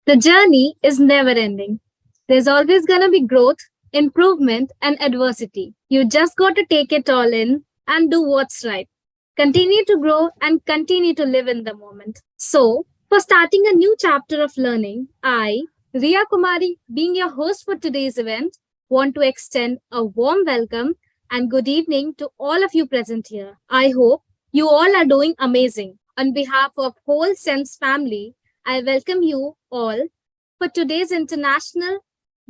The journey is never ending. There's always going to be growth, improvement, and adversity. You just got to take it all in and do what's right. Continue to grow and continue to live in the moment. So, for starting a new chapter of learning, I, Riya Kumari, being your host for today's event, want to extend a warm welcome and good evening to all of you present here. I hope you all are doing amazing. On behalf of whole SEMS family, I welcome you all for today's international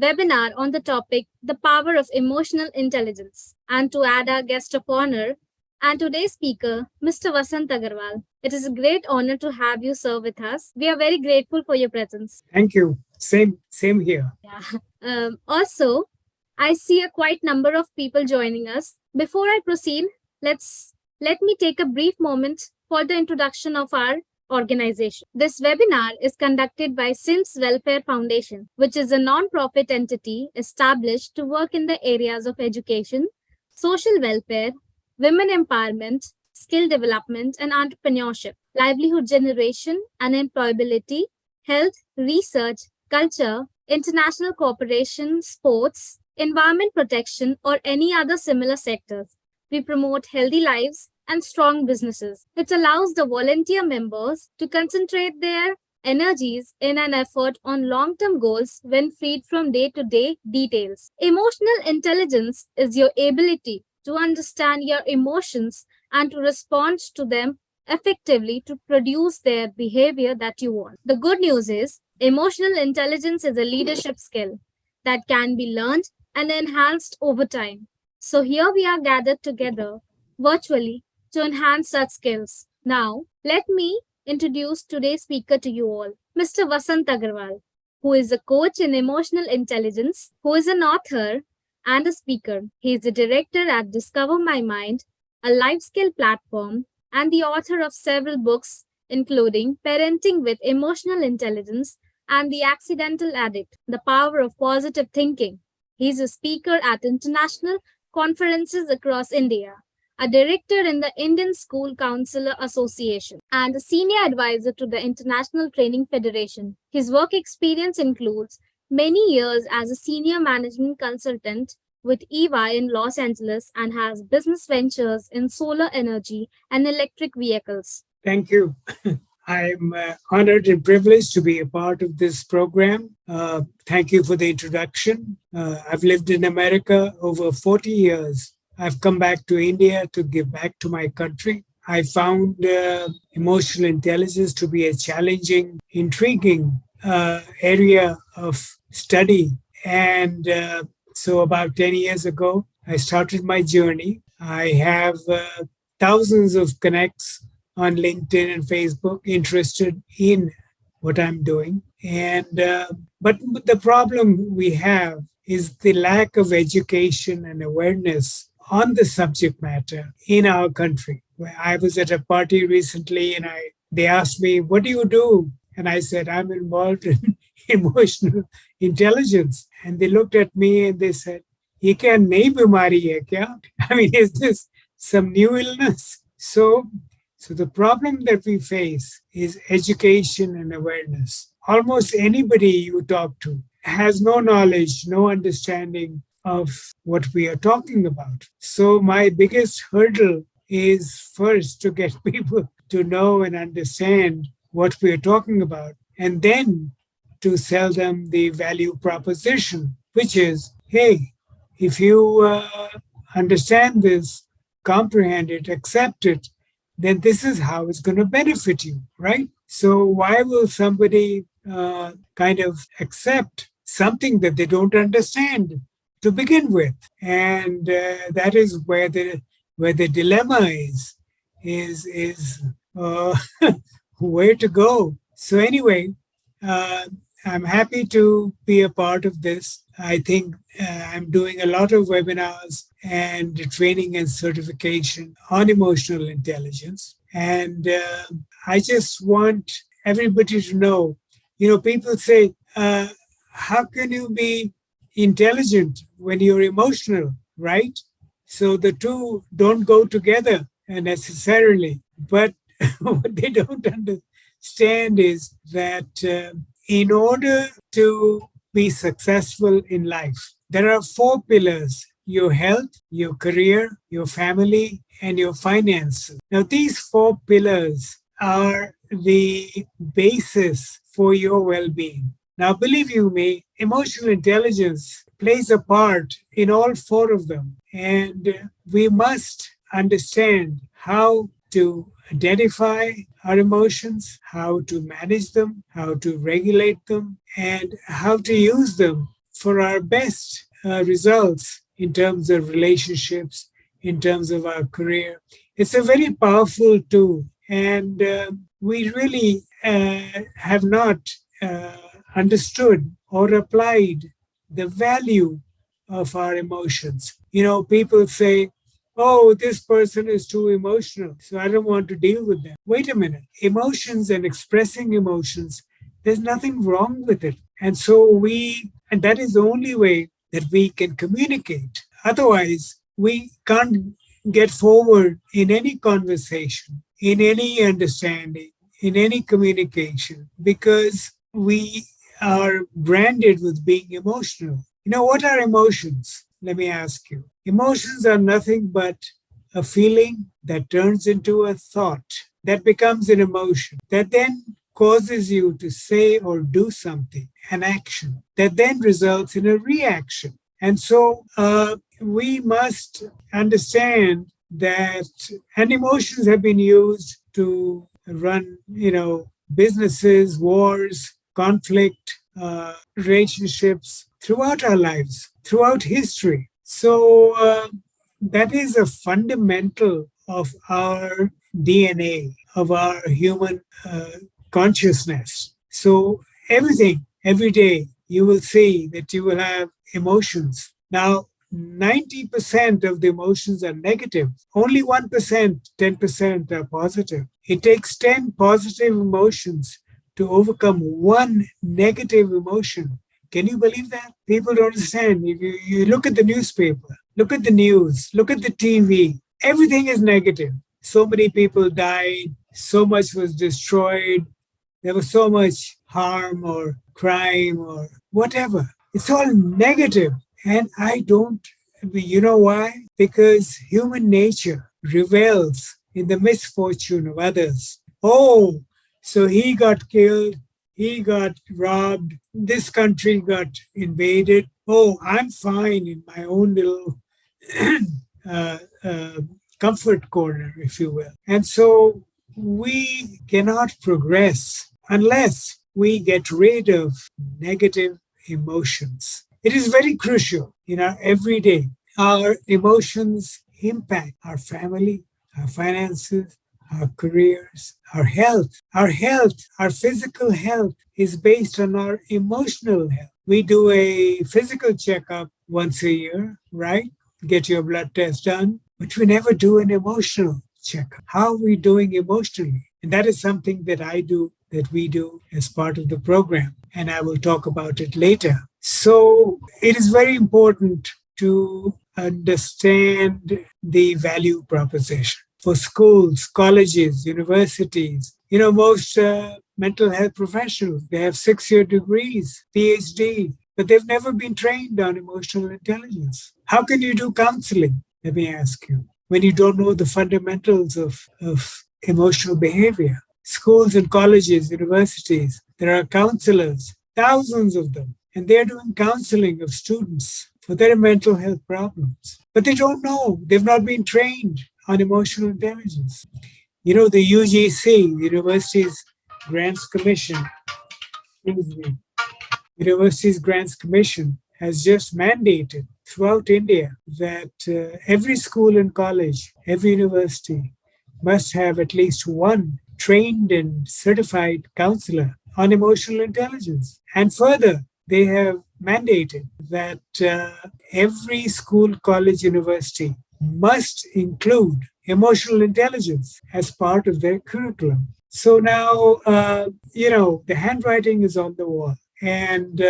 webinar on the topic The Power of Emotional Intelligence. And to add our guest of honor and today's speaker, Mr. Vasant Agarwal. It is a great honor to have you, sir, with us. We are very grateful for your presence. Thank you. Same here. Yeah. Also, I see a quite number of people joining us. Before I proceed, let me take a brief moment for the introduction of our organization. This webinar is conducted by SIMS Welfare Foundation, which is a non-profit entity established to work in the areas of education, social welfare, women empowerment, skill development, and entrepreneurship, livelihood generation and employability, health, research, culture, international cooperation, sports, environment protection, or any other similar sectors. We promote healthy lives and strong businesses. It allows the volunteer members to concentrate their energies in an effort on long term goals when freed from day to day details. Emotional intelligence is your ability to understand your emotions and to respond to them effectively to produce their behavior that you want. The good news is, emotional intelligence is a leadership skill that can be learned and enhanced over time. So, here we are gathered together virtually to enhance such skills. Now, let me introduce today's speaker to you all, Mr. Vasant Agarwal, who is a coach in emotional intelligence, who is an author and a speaker. He is the director at Discover My Mind, a life skill platform, and the author of several books, including Parenting with Emotional Intelligence and The Accidental Addict, The Power of Positive Thinking. He is a speaker at international conferences across India, a director in the Indian School Counselor Association, and a senior advisor to the International Training Federation. His work experience includes many years as a senior management consultant with EY in Los Angeles and has business ventures in solar energy and electric vehicles. Thank you. I'm honored and privileged to be a part of this program. Thank you for the introduction. I've lived in America over 40 years. I've come back to India to give back to my country. I found emotional intelligence to be a challenging, intriguing area of study. And so, about 10 years ago, I started my journey. I have thousands of connects on LinkedIn and Facebook interested in what I'm doing. And but the problem we have is the lack of education and awareness on the subject matter in our country. I was at a party recently and they asked me, "What do you do?" And I said, "I'm involved in emotional intelligence." And they looked at me and they said, "Ye kya nahi bimari hai kya?" I mean, is this some new illness? So the problem that we face is education and awareness. Almost anybody you talk to has no knowledge, no understanding of what we are talking about. So my biggest hurdle is first to get people to know and understand what we are talking about, and then to sell them the value proposition, which is, hey, if you understand this, comprehend it, accept it, then this is how it's going to benefit you, right? So why will somebody kind of accept something that they don't understand to begin with? And that is where the dilemma is where to go. So anyway, uh, I'm happy to be a part of this. I think I'm doing a lot of webinars and training and certification on emotional intelligence. And I just want everybody to know, people say, how can you be intelligent when you're emotional, right? So the two don't go together necessarily. But what they don't understand is that In order to be successful in life, there are four pillars: your health, your career, your family, and your finances. Now, these four pillars are the basis for your well being. Now, believe you me, emotional intelligence plays a part in all four of them. And we must understand how to identify our emotions, how to manage them, how to regulate them, and how to use them for our best results in terms of relationships, in terms of our career. It's a very powerful tool, and we really have not uh, understood or applied the value of our emotions. People say, oh, this person is too emotional, so I don't want to deal with them. Wait a minute. Emotions and expressing emotions, there's nothing wrong with it. And that is the only way that we can communicate. Otherwise, we can't get forward in any conversation, in any understanding, in any communication, because we are branded with being emotional. What are emotions? Let me ask you. Emotions are nothing but a feeling that turns into a thought, that becomes an emotion, that then causes you to say or do something, an action, that then results in a reaction. And so we must understand that, and emotions have been used to run, businesses, wars, conflict, relationships throughout our lives, throughout history. So that is a fundamental of our DNA, of our human consciousness. So everything, every day, you will see that you will have emotions. Now, 90% of the emotions are negative. Only 1%, 10% are positive. It takes 10 positive emotions to overcome one negative emotion. Can you believe that? People don't understand. If you look at the newspaper, look at the news, look at the TV, everything is negative. So many people died, so much was destroyed, there was so much harm or crime or whatever. It's all negative. And I don't, you know why? Because human nature revels in the misfortune of others. Oh, so he got killed, he got robbed, this country got invaded. Oh, I'm fine in my own little uh, uh, comfort corner, if you will. And so we cannot progress unless we get rid of negative emotions. It is very crucial in our everyday. Our emotions impact our family, our finances, our careers, our health. Our physical health is based on our emotional health. We do a physical checkup once a year, right? Get your blood test done, but we never do an emotional checkup. How are we doing emotionally? And that is something that we do as part of the program. And I will talk about it later. So it is very important to understand the value proposition for schools, colleges, universities. Most mental health professionals, they have 6-year degrees, PhD, but they've never been trained on emotional intelligence. How can you do counseling? Let me ask you, when you don't know the fundamentals of emotional behavior. Schools and colleges, universities, there are counselors, thousands of them, and they're doing counseling of students for their mental health problems. But they don't know, they've not been trained on emotional intelligence. The UGC, Universities Grants Commission, excuse me, Universities Grants Commission has just mandated throughout India that every school and college, every university must have at least one trained and certified counselor on emotional intelligence. And further, they have mandated that every school, college, university must include emotional intelligence as part of their curriculum. So now, the handwriting is on the wall. And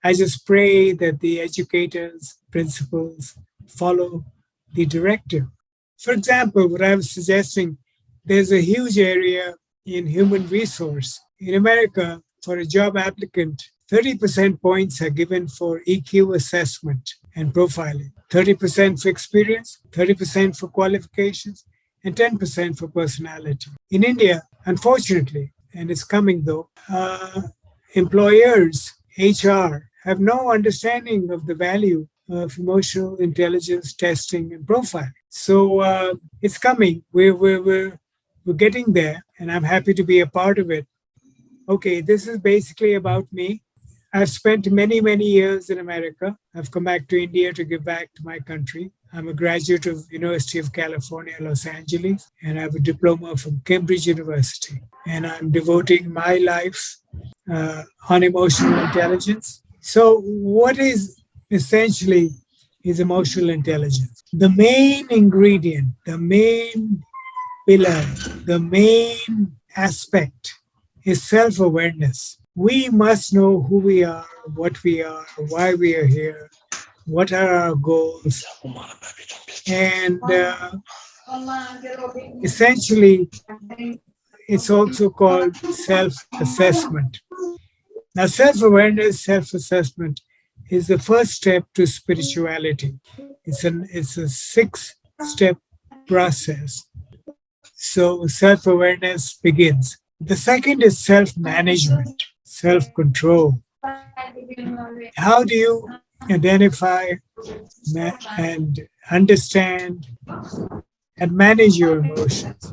I just pray that the educators, principals follow the directive. For example, what I was suggesting, there's a huge area in human resource. In America, for a job applicant, 30% points are given for EQ assessment and profiling, 30% for experience, 30% for qualifications, and 10% for personality. In India, unfortunately, and it's coming though, employers, HR, have no understanding of the value of emotional intelligence testing and profiling. So it's coming. We're getting there, and I'm happy to be a part of it. Okay, this is basically about me. I've spent many, many years in America. I've come back to India to give back to my country. I'm a graduate of University of California, Los Angeles, and I have a diploma from Cambridge University. And I'm devoting my life on emotional intelligence. So, what is essentially is emotional intelligence? The main ingredient, the main pillar, the main aspect is self awareness. We must know who we are, what we are, why we are here, what are our goals, and essentially, it's also called self assessment. Now, self awareness, self assessment is the first step to spirituality. It's a 6 step process. So, self awareness begins. The second is self management, self control. How do you identify and understand and manage your emotions?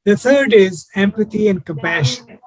The third is empathy and compassion.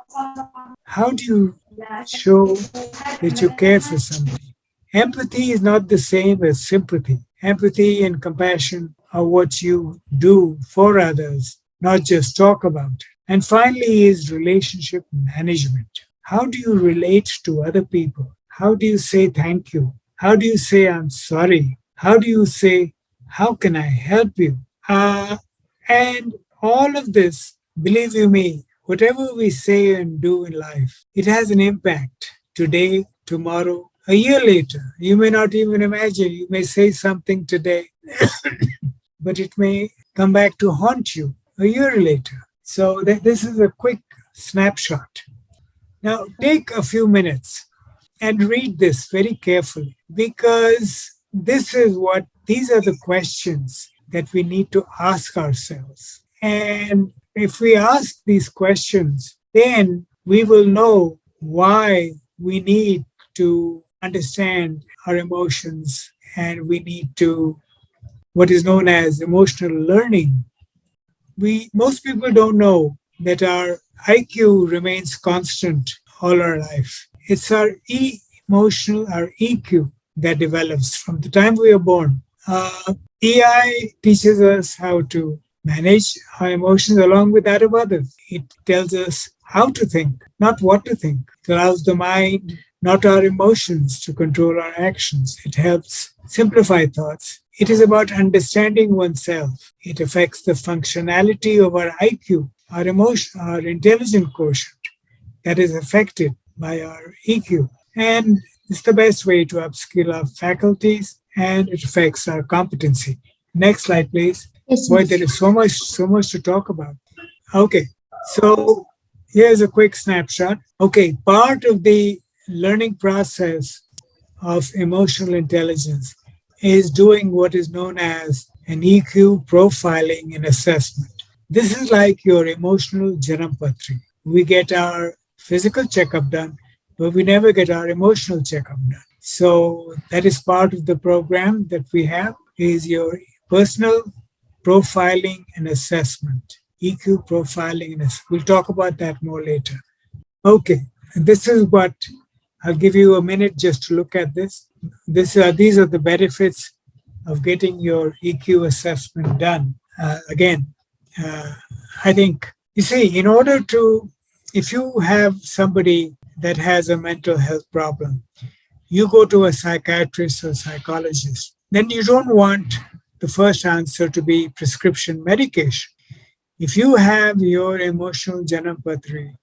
How do you show that you care for somebody? Empathy is not the same as sympathy. Empathy and compassion are what you do for others, not just talk about it. And finally, is relationship management. How do you relate to other people? How do you say thank you? How do you say I'm sorry? How do you say, how can I help you? And all of this, believe you me, whatever we say and do in life, it has an impact today, tomorrow, a year later. You may not even imagine. You may say something today, but it may come back to haunt you a year later. So this is a quick snapshot. Now, take a few minutes and read this very carefully because these are the questions that we need to ask ourselves. And if we ask these questions, then we will know why we need to understand our emotions and we need to what is known as emotional learning. We most people don't know that our IQ remains constant all our life. It's our our EQ that develops from the time we are born. EI teaches us how to manage our emotions along with that of others. It tells us how to think, not what to think. It allows the mind, not our emotions, to control our actions. It helps simplify thoughts. It is about understanding oneself. It affects the functionality of our IQ, our emotion, our intelligent quotient that is affected by our EQ. And it's the best way to upskill our faculties and it affects our competency. Next slide, please. Yes, Boy, miss. there is so much to talk about. Okay, so here's a quick snapshot. Okay, part of the learning process of emotional intelligence is doing what is known as an EQ profiling and assessment. This is like your emotional Janampatri. We get our physical checkup done, but we never get our emotional checkup done. So that is part of the program that we have is your personal profiling and assessment. EQ profiling and we'll talk about that more later. Okay, and this is what I'll give you a minute just to look at this. These are the benefits of getting your EQ assessment done. Again, uh, I think, you see, if you have somebody that has a mental health problem, you go to a psychiatrist or psychologist, then you don't want the first answer to be prescription medication. If you have your emotional Janampatri,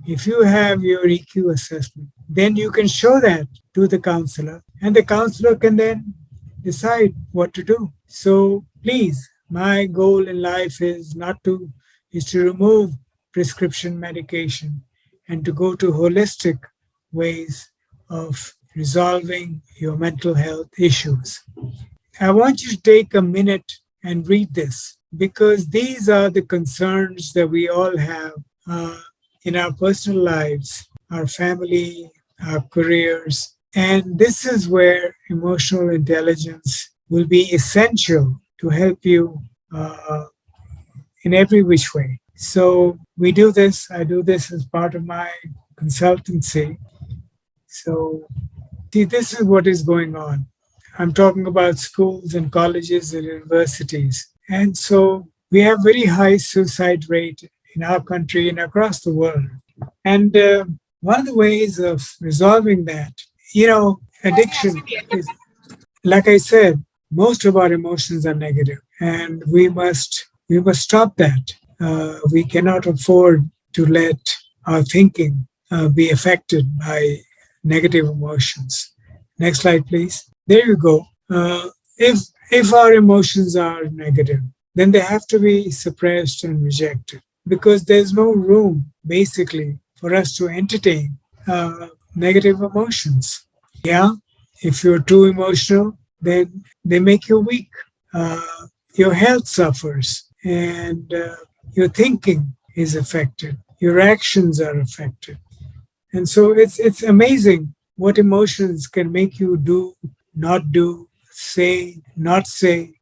if you have your EQ assessment, then you can show that to the counselor, and the counselor can then decide what to do. So please, my goal in life is not to is to remove prescription medication and to go to holistic ways of resolving your mental health issues. I want you to take a minute and read this because these are the concerns that we all have uh, in our personal lives, our family, our careers. And this is where emotional intelligence will be essential to help you uh, in every which way. So we do this, I do this as part of my consultancy. So, see, this is what is going on. I'm talking about schools and colleges and universities. And so we have very high suicide rate in our country and across the world. And one of the ways of resolving that, addiction is, like I said, most of our emotions are negative, and we must stop that. We cannot afford to let our thinking be affected by negative emotions. Next slide, please. There you go. If our emotions are negative, then they have to be suppressed and rejected because there's no room, basically, for us to entertain negative emotions. Yeah, if you're too emotional, then they make you weak. Uh, your health suffers, and your thinking is affected. Your actions are affected. And so it's amazing what emotions can make you do, say, not say.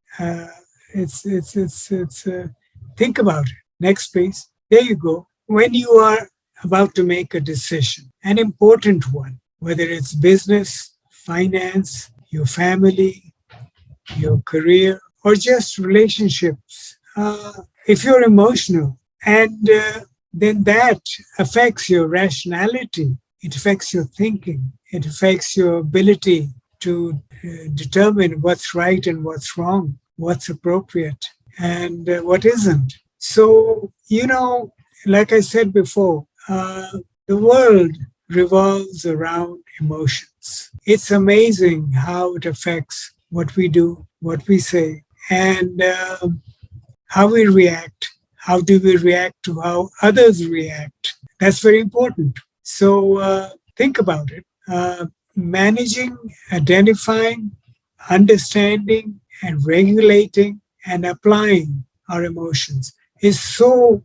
It's think about it. Next, please. There you go. When you are about to make a decision, an important one, whether it's business, finance, your family, your career, or just relationships, if you're emotional, and then that affects your rationality, it affects your thinking, it affects your ability to determine what's right and what's wrong, what's appropriate and what isn't. So, like I said before, the world revolves around emotions. It's amazing how it affects what we do, what we say, and how we react. How do we react to how others react? That's very important. So think about it. Managing, identifying, understanding, and regulating and applying our emotions is so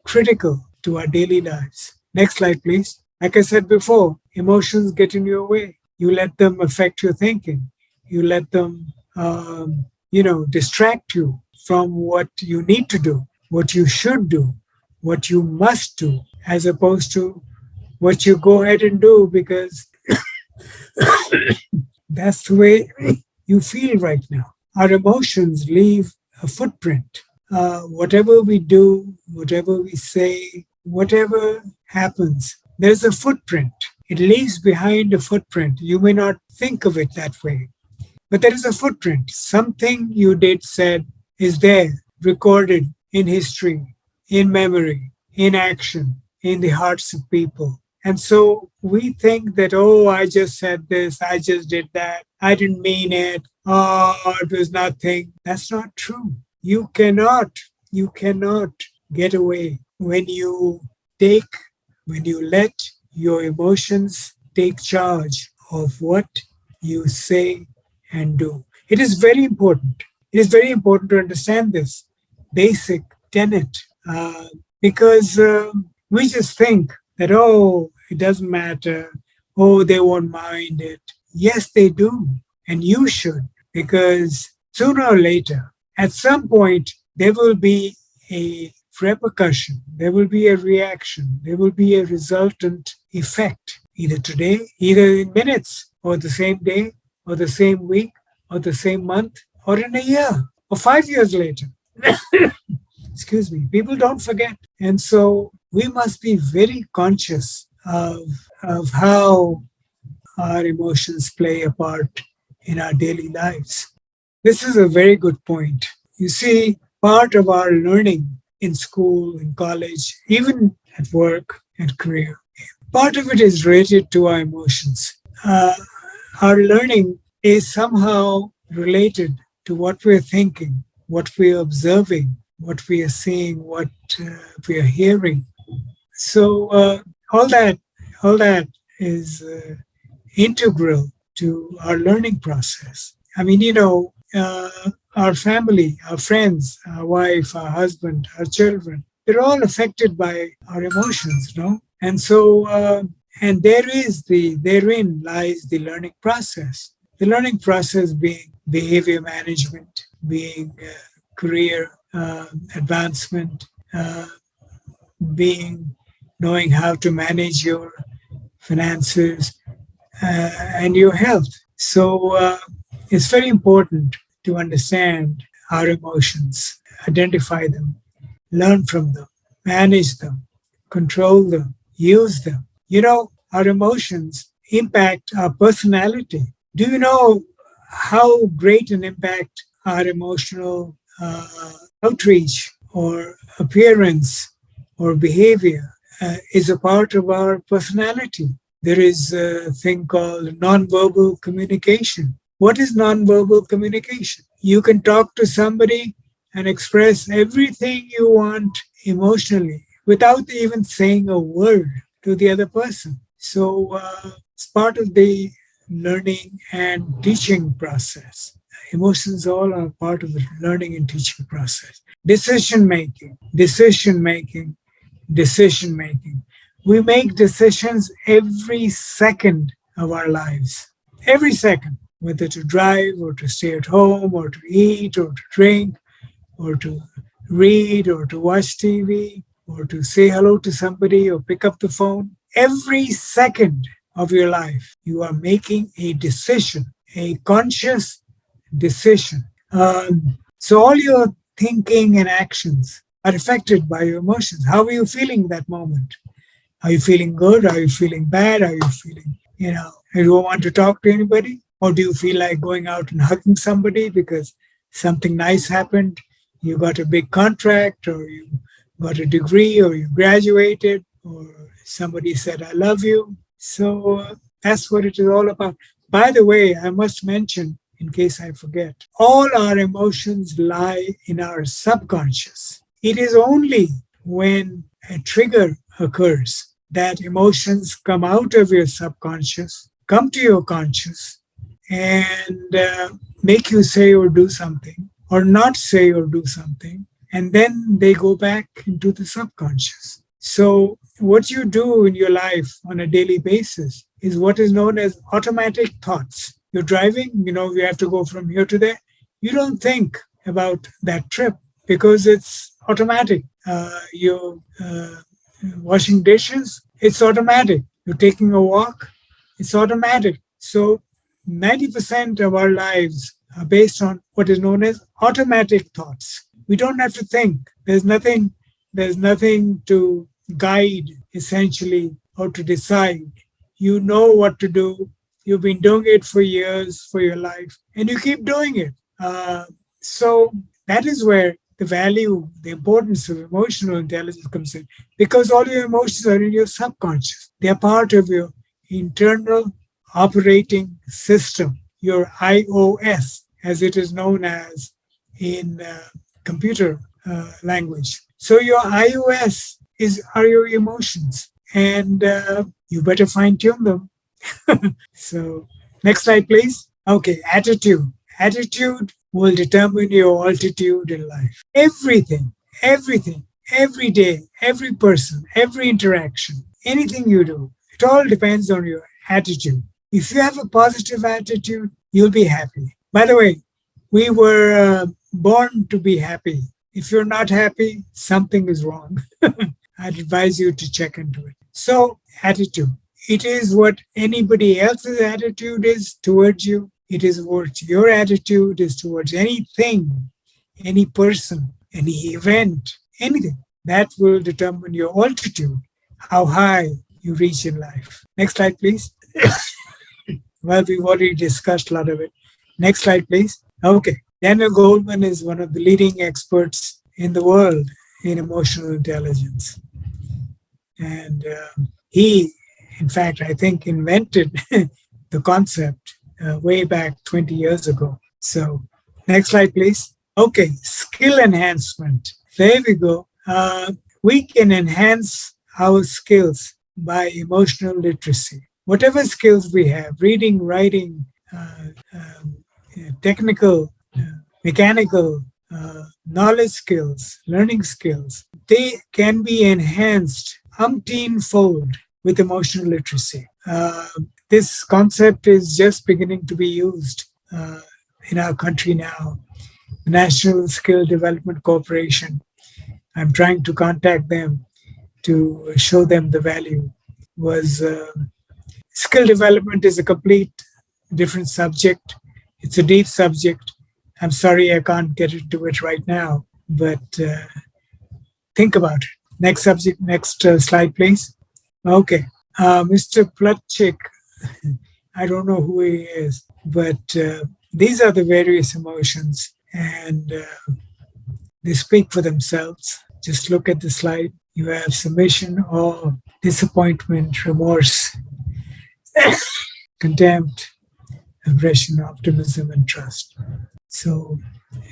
critical to our daily lives. Next slide, please. Like I said before, emotions get in your way. You let them affect your thinking. You let them, distract you from what you need to do, what you should do, what you must do, as opposed to what you go ahead and do because that's the way you feel right now. Our emotions leave a footprint. Whatever we do, whatever we say, whatever happens, there's a footprint. It leaves behind a footprint. You may not think of it that way, but there is a footprint. Something you did, said, is there, recorded in history, in memory, in action, in the hearts of people. And so we think that, oh, I just said this, I just did that, I didn't mean it, oh, it was nothing. That's not true. You cannot get away take, when you let your emotions take charge of what you say and do. It is very important. It is very important to understand this basic tenet because we just think that, oh, it doesn't matter. Oh, they won't mind it. Yes, they do. And you should, because sooner or later, at some point, there will be a repercussion, there will be a reaction, there will be a resultant effect, either today, either in minutes, or the same day, or the same week, or the same month, or in a year, or 5 years later. Excuse me. People don't forget. And so we must be very conscious of how our emotions play a part in our daily lives. This is a very good point. You see, part of our learning in school, in college, even at work and career, part of it is related to our emotions. Our learning is somehow related to what we're thinking, what we're observing, what we are seeing, what we are hearing. So all that, all that is integral to our learning process. I mean, our family, our friends, our wife, our husband, our children, they're all affected by our emotions, And so, and therein lies the learning process. The learning process being behavior management, being career advancement, uh, being knowing how to manage your finances and your health. So it's very important to understand our emotions, identify them, learn from them, manage them, control them, use them. Our emotions impact our personality. Do you know how great an impact our emotional outreach or appearance or behavior is a part of our personality? There is a thing called nonverbal communication. What is nonverbal communication? You can talk to somebody and express everything you want emotionally without even saying a word to the other person. So it's part of the learning and teaching process. Emotions all are part of the learning and teaching process. Decision making, decision making. We make decisions every second of our lives. Every second, whether to drive or to stay at home or to eat or to drink or to read or to watch TV or to say hello to somebody or pick up the phone. Every second of your life, you are making a decision, a conscious decision. So all your thinking and actions are affected by your emotions. How are you feeling that moment? Are you feeling good? Are you feeling bad? Are you feeling, you don't want to talk to anybody? Or do you feel like going out and hugging somebody because something nice happened? You got a big contract, or you got a degree, or you graduated, or somebody said, I love you. So that's what it is all about. By the way, I must mention, in case I forget, all our emotions lie in our subconscious. It is only when a trigger occurs that emotions come out of your subconscious, come to your conscious, and make you say or do something, or not say or do something, and then they go back into the subconscious. So, what you do in your life on a daily basis is what is known as automatic thoughts. You're driving, you have to go from here to there. You don't think about that trip because it's automatic. You're washing dishes, it's automatic. You're taking a walk, it's automatic. So 90% of our lives are based on what is known as automatic thoughts. We don't have to think. There's nothing to guide essentially or to decide. You know what to do. You've been doing it for years for your life and you keep doing it. So that is where the value, the importance of emotional intelligence comes in, because all your emotions are in your subconscious. They are part of your internal operating system, your iOS, as it is known as in computer language. So your iOS are your emotions, and you better fine tune them. So next slide, please. Okay, attitude. Attitude will determine your altitude in life. Everything, every day, every person, every interaction, anything you do, it all depends on your attitude. If you have a positive attitude, you'll be happy. By the way, we were born to be happy. If you're not happy, something is wrong. I'd advise you to check into it. So, attitude. It is what anybody else's attitude is towards you. It is what your attitude is towards anything, any person, any event, anything. That will determine your altitude, how high you reach in life. Next slide, please. Well, we've already discussed a lot of it. Next slide, please. Okay. Daniel Goleman is one of the leading experts in the world in emotional intelligence. And he, in fact, I think invented the concept way back 20 years ago. So, next slide, please. Okay, skill enhancement. There we go. We can enhance our skills by emotional literacy. Whatever skills we have, reading, writing, technical, mechanical, knowledge skills, learning skills, they can be enhanced umpteen fold with emotional literacy. This concept is just beginning to be used in our country now. The National Skill Development Corporation, I'm trying to contact them to show them the value. Was skill development is a complete different subject. It's a deep subject. I'm sorry I can't get into it right now, but think about it. Next subject, next slide, please. Okay. Mr. Plutchik, I don't know who he is, but these are the various emotions, and they speak for themselves. Just look at the slide. You have submission, awe, disappointment, remorse, contempt, aggression, optimism, and trust. So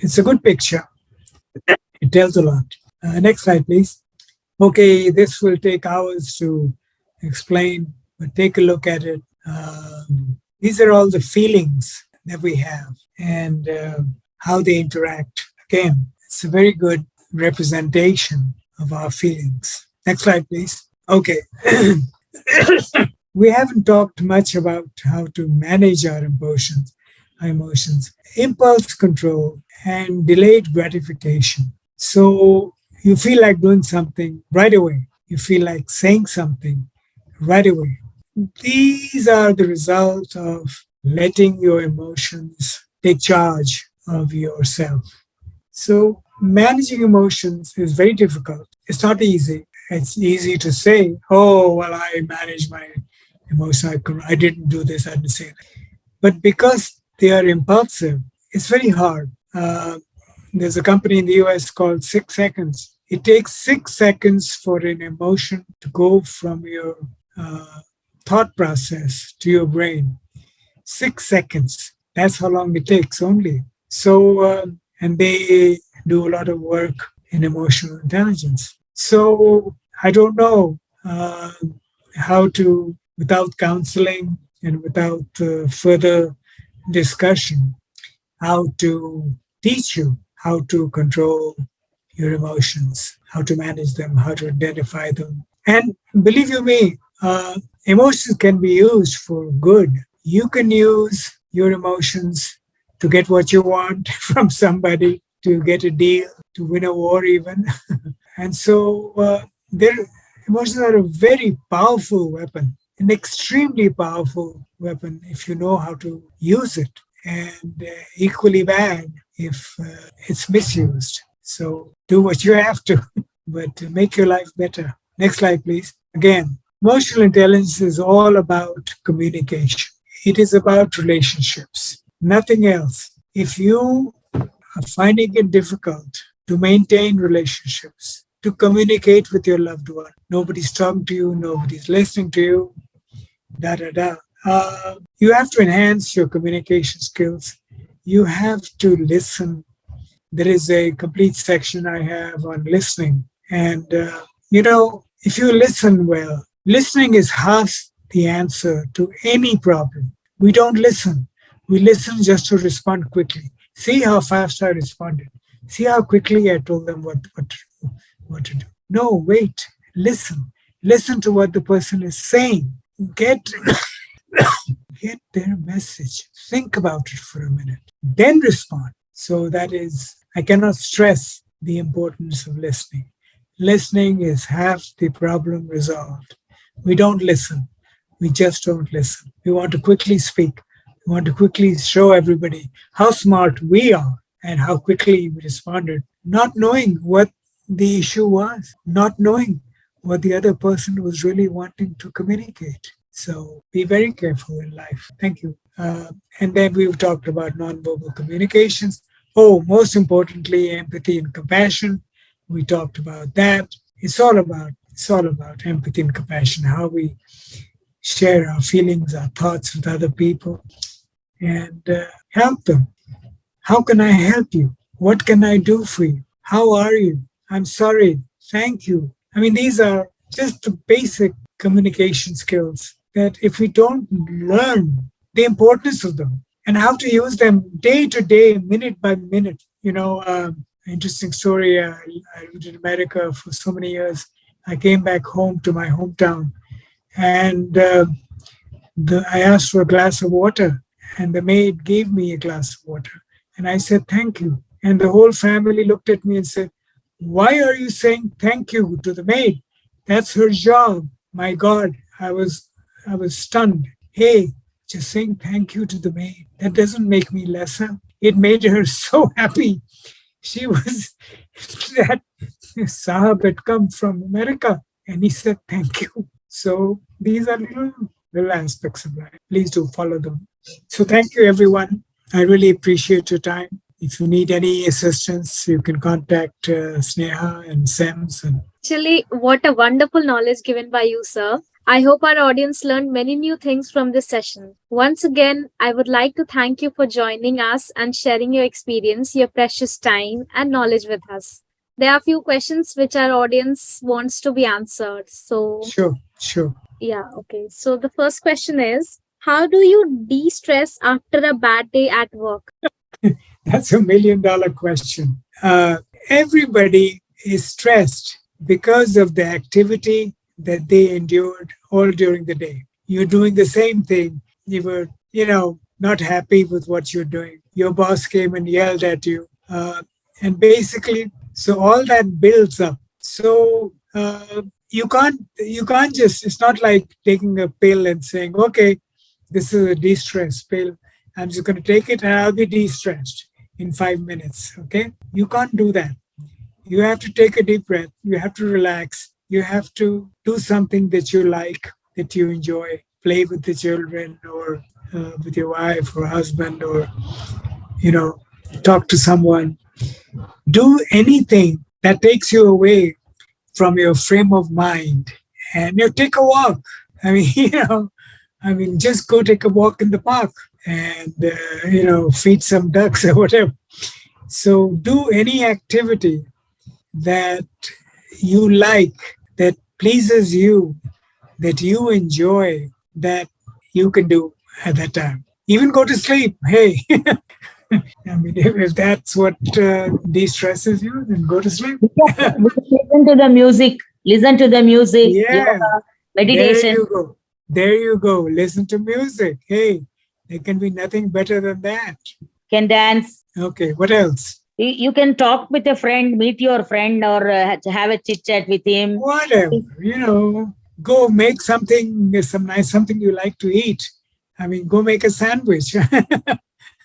it's a good picture. It tells a lot. Next slide, please. Okay, this will take hours to explain, but take a look at it. These are all the feelings that we have and how they interact. Again, it's a very good representation of our feelings. Next slide, please. Okay. We haven't talked much about how to manage our emotions, impulse control, and delayed gratification. So you feel like doing something right away. You feel like saying something right away. These are the result of letting your emotions take charge of yourself. So managing emotions is very difficult. It's not easy. It's easy to say, oh, well, I manage my emotions. I didn't do this, I didn't say that. But because they are impulsive, it's very hard. There's a company in the US called 6 Seconds. It takes 6 seconds for an emotion to go from your thought process to your brain. 6 seconds. That's how long it takes only. So, and they do a lot of work in emotional intelligence. So I don't know how to, without counseling and without further discussion, how to teach you how to control your emotions, how to manage them, how to identify them. And believe you me, emotions can be used for good. You can use your emotions to get what you want from somebody, to get a deal, to win a war, even. And so their emotions are a very powerful weapon, an extremely powerful weapon if you know how to use it, and equally bad if it's misused. So do what you have to, but to make your life better. Next slide, please. Again, emotional intelligence is all about communication. It is about relationships, nothing else. If you are finding it difficult to maintain relationships, to communicate with your loved one, nobody's talking to you, nobody's listening to you, da da da. You have to enhance your communication skills. You have to listen. There is a complete section I have on listening. And, if you listen well, listening is half the answer to any problem. We don't listen. We listen just to respond quickly. See how fast I responded. See how quickly I told them what to do. No, wait. Listen. Listen to what the person is saying. Get get their message. Think about it for a minute. Then respond. So that is, I cannot stress the importance of listening. Listening is half the problem resolved. We don't listen. We just don't listen. We want to quickly speak. We want to quickly show everybody how smart we are and how quickly we responded, not knowing what the issue was, not knowing what the other person was really wanting to communicate. So be very careful in life. Thank you. And then we've talked about nonverbal communications. Oh, most importantly, empathy and compassion. We talked about that. It's all about empathy and compassion, how we share our feelings, our thoughts with other people, and help them. How can I help you? What can I do for you? How are you? I'm sorry. Thank you. I mean, these are just the basic communication skills that if we don't learn the importance of them and how to use them day to day, minute by minute, interesting story. I lived in America for so many years. I came back home to my hometown, and I asked for a glass of water, and the maid gave me a glass of water. And I said, thank you. And the whole family looked at me and said, why are you saying thank you to the maid? That's her job. My God, I was stunned. Hey, just saying thank you to the maid. That doesn't make me lesser. It made her so happy. She was that Sahab had come from America and he said thank you. So these are little aspects of life. Please do follow them. So thank you everyone. I really appreciate your time. If you need any assistance, you can contact Sneha and SEMS. And Actually, what a wonderful knowledge given by you, sir. I hope our audience learned many new things from this session. Once again, I would like to thank you for joining us and sharing your experience, your precious time, and knowledge with us. There are a few questions which our audience wants to be answered. So, sure, sure. yeah, okay. So, the first question is, how do you de stress after a bad day at work? That's $1 million question. Everybody is stressed because of the activity that they endured all during the day. You're doing the same thing. You were, not happy with what you're doing. Your boss came and yelled at you. And basically, so all that builds up. So you can't just, it's not like taking a pill and saying, okay, this is a de-stress pill. I'm just going to take it and I'll be de-stressed in 5 minutes. Okay. You can't do that. You have to take a deep breath. You have to relax. You have to do something that you like, that you enjoy. Play with the children or with your wife or husband or, you know, talk to someone. Do anything that takes you away from your frame of mind and take a walk. I mean, just go take a walk in the park and, feed some ducks or whatever. So do any activity that you like, that pleases you, that you enjoy, that you can do at that time. Even go to sleep. Hey, I mean, if that's what de-stresses you, then go to sleep. Listen to the music. Listen to the music. Yeah, Yoga, there meditation. you go. There you go. Listen to music. Hey, there can be nothing better than that. Can dance. Okay, what else? You can talk with a friend, meet your friend, or have a chit chat with him. Whatever, go make something you like to eat. I mean, go make a sandwich.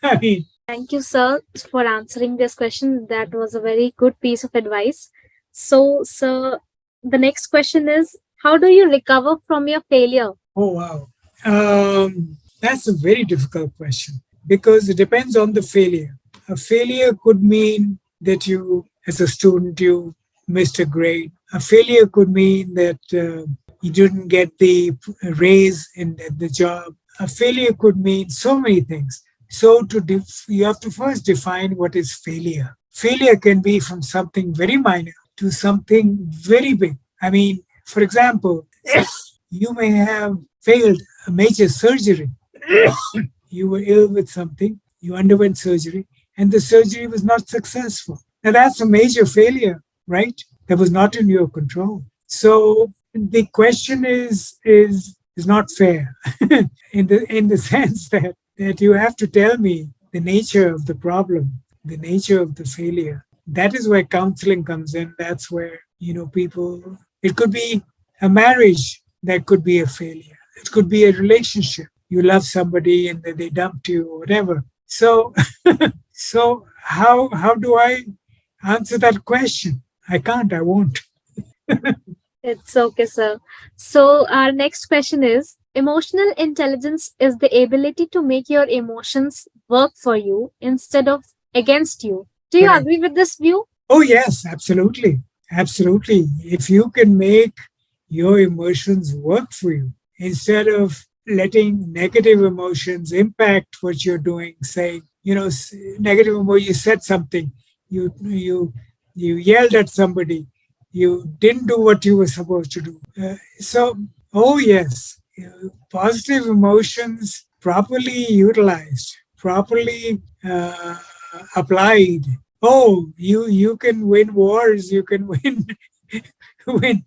I mean, Thank you, sir, for answering this question. That was a very good piece of advice. So, sir, the next question is, how do you recover from your failure? oh wow. That's a very difficult question because it depends on the failure. A failure could mean that you, as a student, you missed a grade. A failure could mean that you didn't get the raise in the job. A failure could mean so many things. So you have to first define what is failure. Failure can be from something very minor to something very big. I mean, for example, you may have failed a major surgery. You were ill with something, you underwent surgery, and the surgery was not successful. Now that's a major failure, right? That was not in your control. So the question is not fair in the sense that you have to tell me the nature of the problem, the nature of the failure. That is where counseling comes in. That's where, people, it could be a marriage that could be a failure. It could be a relationship. You love somebody and then they dumped you or whatever. So, so how do I answer that question? I can't. I won't. It's okay, sir. So, our next question is, emotional intelligence is the ability to make your emotions work for you instead of against you. Do you Correct. agree with this view? Oh yes, absolutely, absolutely. If you can make your emotions work for you instead of letting negative emotions impact what you're doing, saying, negative emotion, you said something, you yelled at somebody, you didn't do what you were supposed to do. So Oh, yes. Positive emotions properly utilized, properly applied. Oh, you can win wars. You can win win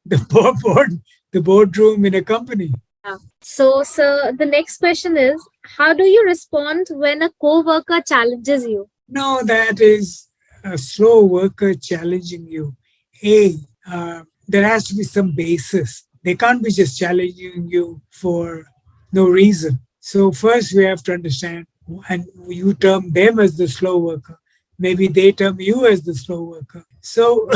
the boardroom in a company. Yeah. So, sir, the next question is, how do you respond when a coworker challenges you? No, that is a slow worker challenging you. Hey, there has to be some basis. They can't be just challenging you for no reason. So first we have to understand, and you term them as the slow worker. Maybe they term you as the slow worker. So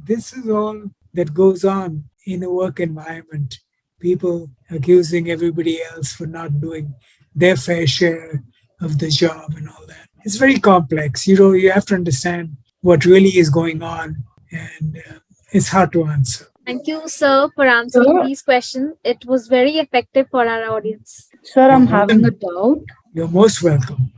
this is all that goes on in a work environment. People accusing everybody else for not doing their fair share of the job and all that. It's very complex. You have to understand what really is going on, and it's hard to answer. Thank you, sir, for answering Sir, these questions. It was very effective for our audience. sir, You're I'm more having a than doubt. you're most welcome.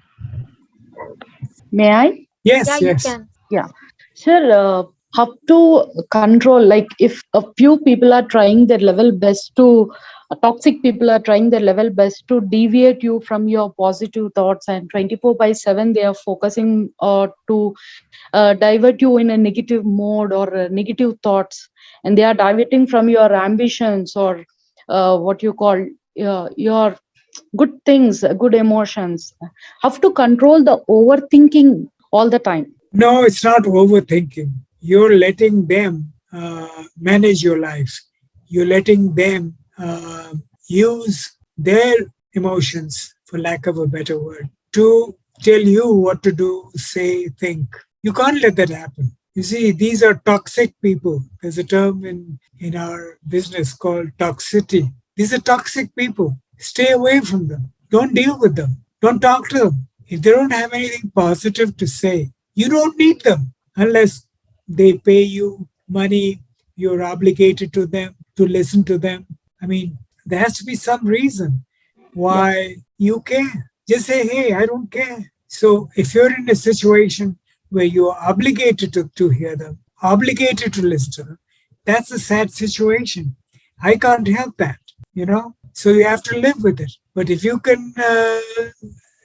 May I? Yeah, Yes, you yes. can. Yeah. Sir, how to control, like if a few people are trying their level best to, toxic people are trying their level best to deviate you from your positive thoughts, and 24 by 7 they are focusing to divert you in a negative mode or negative thoughts, and they are diverting from your ambitions or what you call your good things, good emotions. How to control the overthinking all the time? No, it's not overthinking. You're letting them manage your life. You're letting them use their emotions, for lack of a better word, to tell you what to do, say, think. You can't let that happen. You see, these are toxic people. There's a term in our business called toxicity. These are toxic people. Stay away from them. Don't deal with them. Don't talk to them. If they don't have anything positive to say, you don't need them unless they pay you money. You're obligated to them to listen to them. I mean, there has to be some reason Yeah. why you care. Just say, hey, I don't care. So if you're in a situation where you are obligated to hear them, obligated to listen to them, that's a sad situation. I can't help that, you know? So you have to live with it. But if you can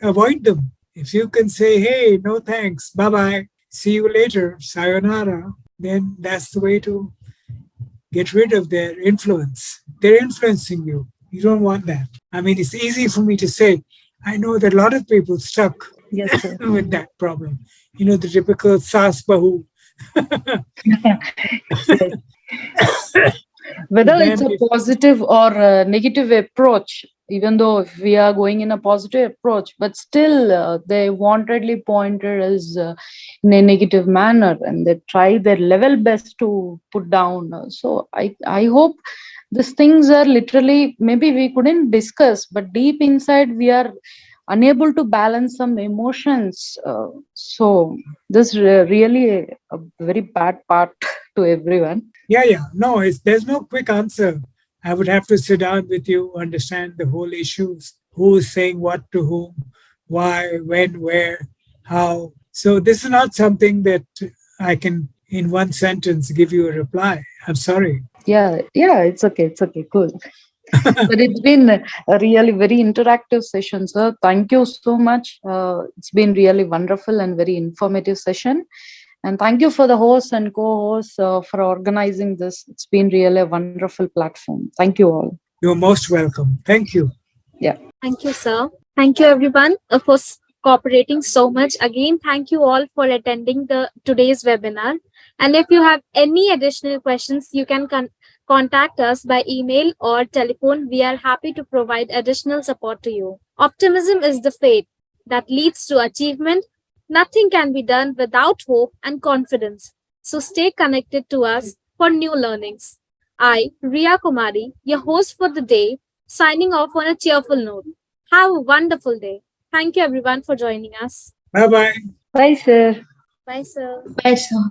avoid them, if you can say, hey, no thanks, bye bye, see you later, sayonara, then that's the way to get rid of their influence. They're influencing you. You don't want that. I mean, it's easy for me to say. I know that a lot of people stuck Yes, sir. with that problem. You know, the typical sas bahu. Yes. Whether it's Then a if positive or a negative approach, even though if we are going in a positive approach, but still they wantedly pointed us in a negative manner, and they try their level best to put down. So I hope these things are literally, maybe we couldn't discuss, but deep inside we are unable to balance some emotions. So this really a very bad part to everyone. yeah. No, there's no quick answer. I would have to sit down with you, understand the whole issues, who's saying what to whom, why, when, where, how. So this is not something that I can, in one sentence, give you a reply. I'm sorry. Yeah, it's okay, cool. But it's been a really very interactive session, sir. Thank you so much. It's been really wonderful and very informative session. And thank you for the host and co-host for organizing this. It's been really a wonderful platform. Thank you all. You're most welcome. Thank you. Yeah. Thank you, sir. Thank you, everyone, for cooperating so much. Again, thank you all for attending the today's webinar. And if you have any additional questions, you can contact us by email or telephone. We are happy to provide additional support to you. Optimism is the faith that leads to achievement. Nothing can be done without hope and confidence. So stay connected to us for new learnings. I, Ria Kumari, your host for the day, signing off on a cheerful note. Have a wonderful day. Thank you, everyone, for joining us. Bye bye. Bye, sir. Bye, sir. Bye, sir.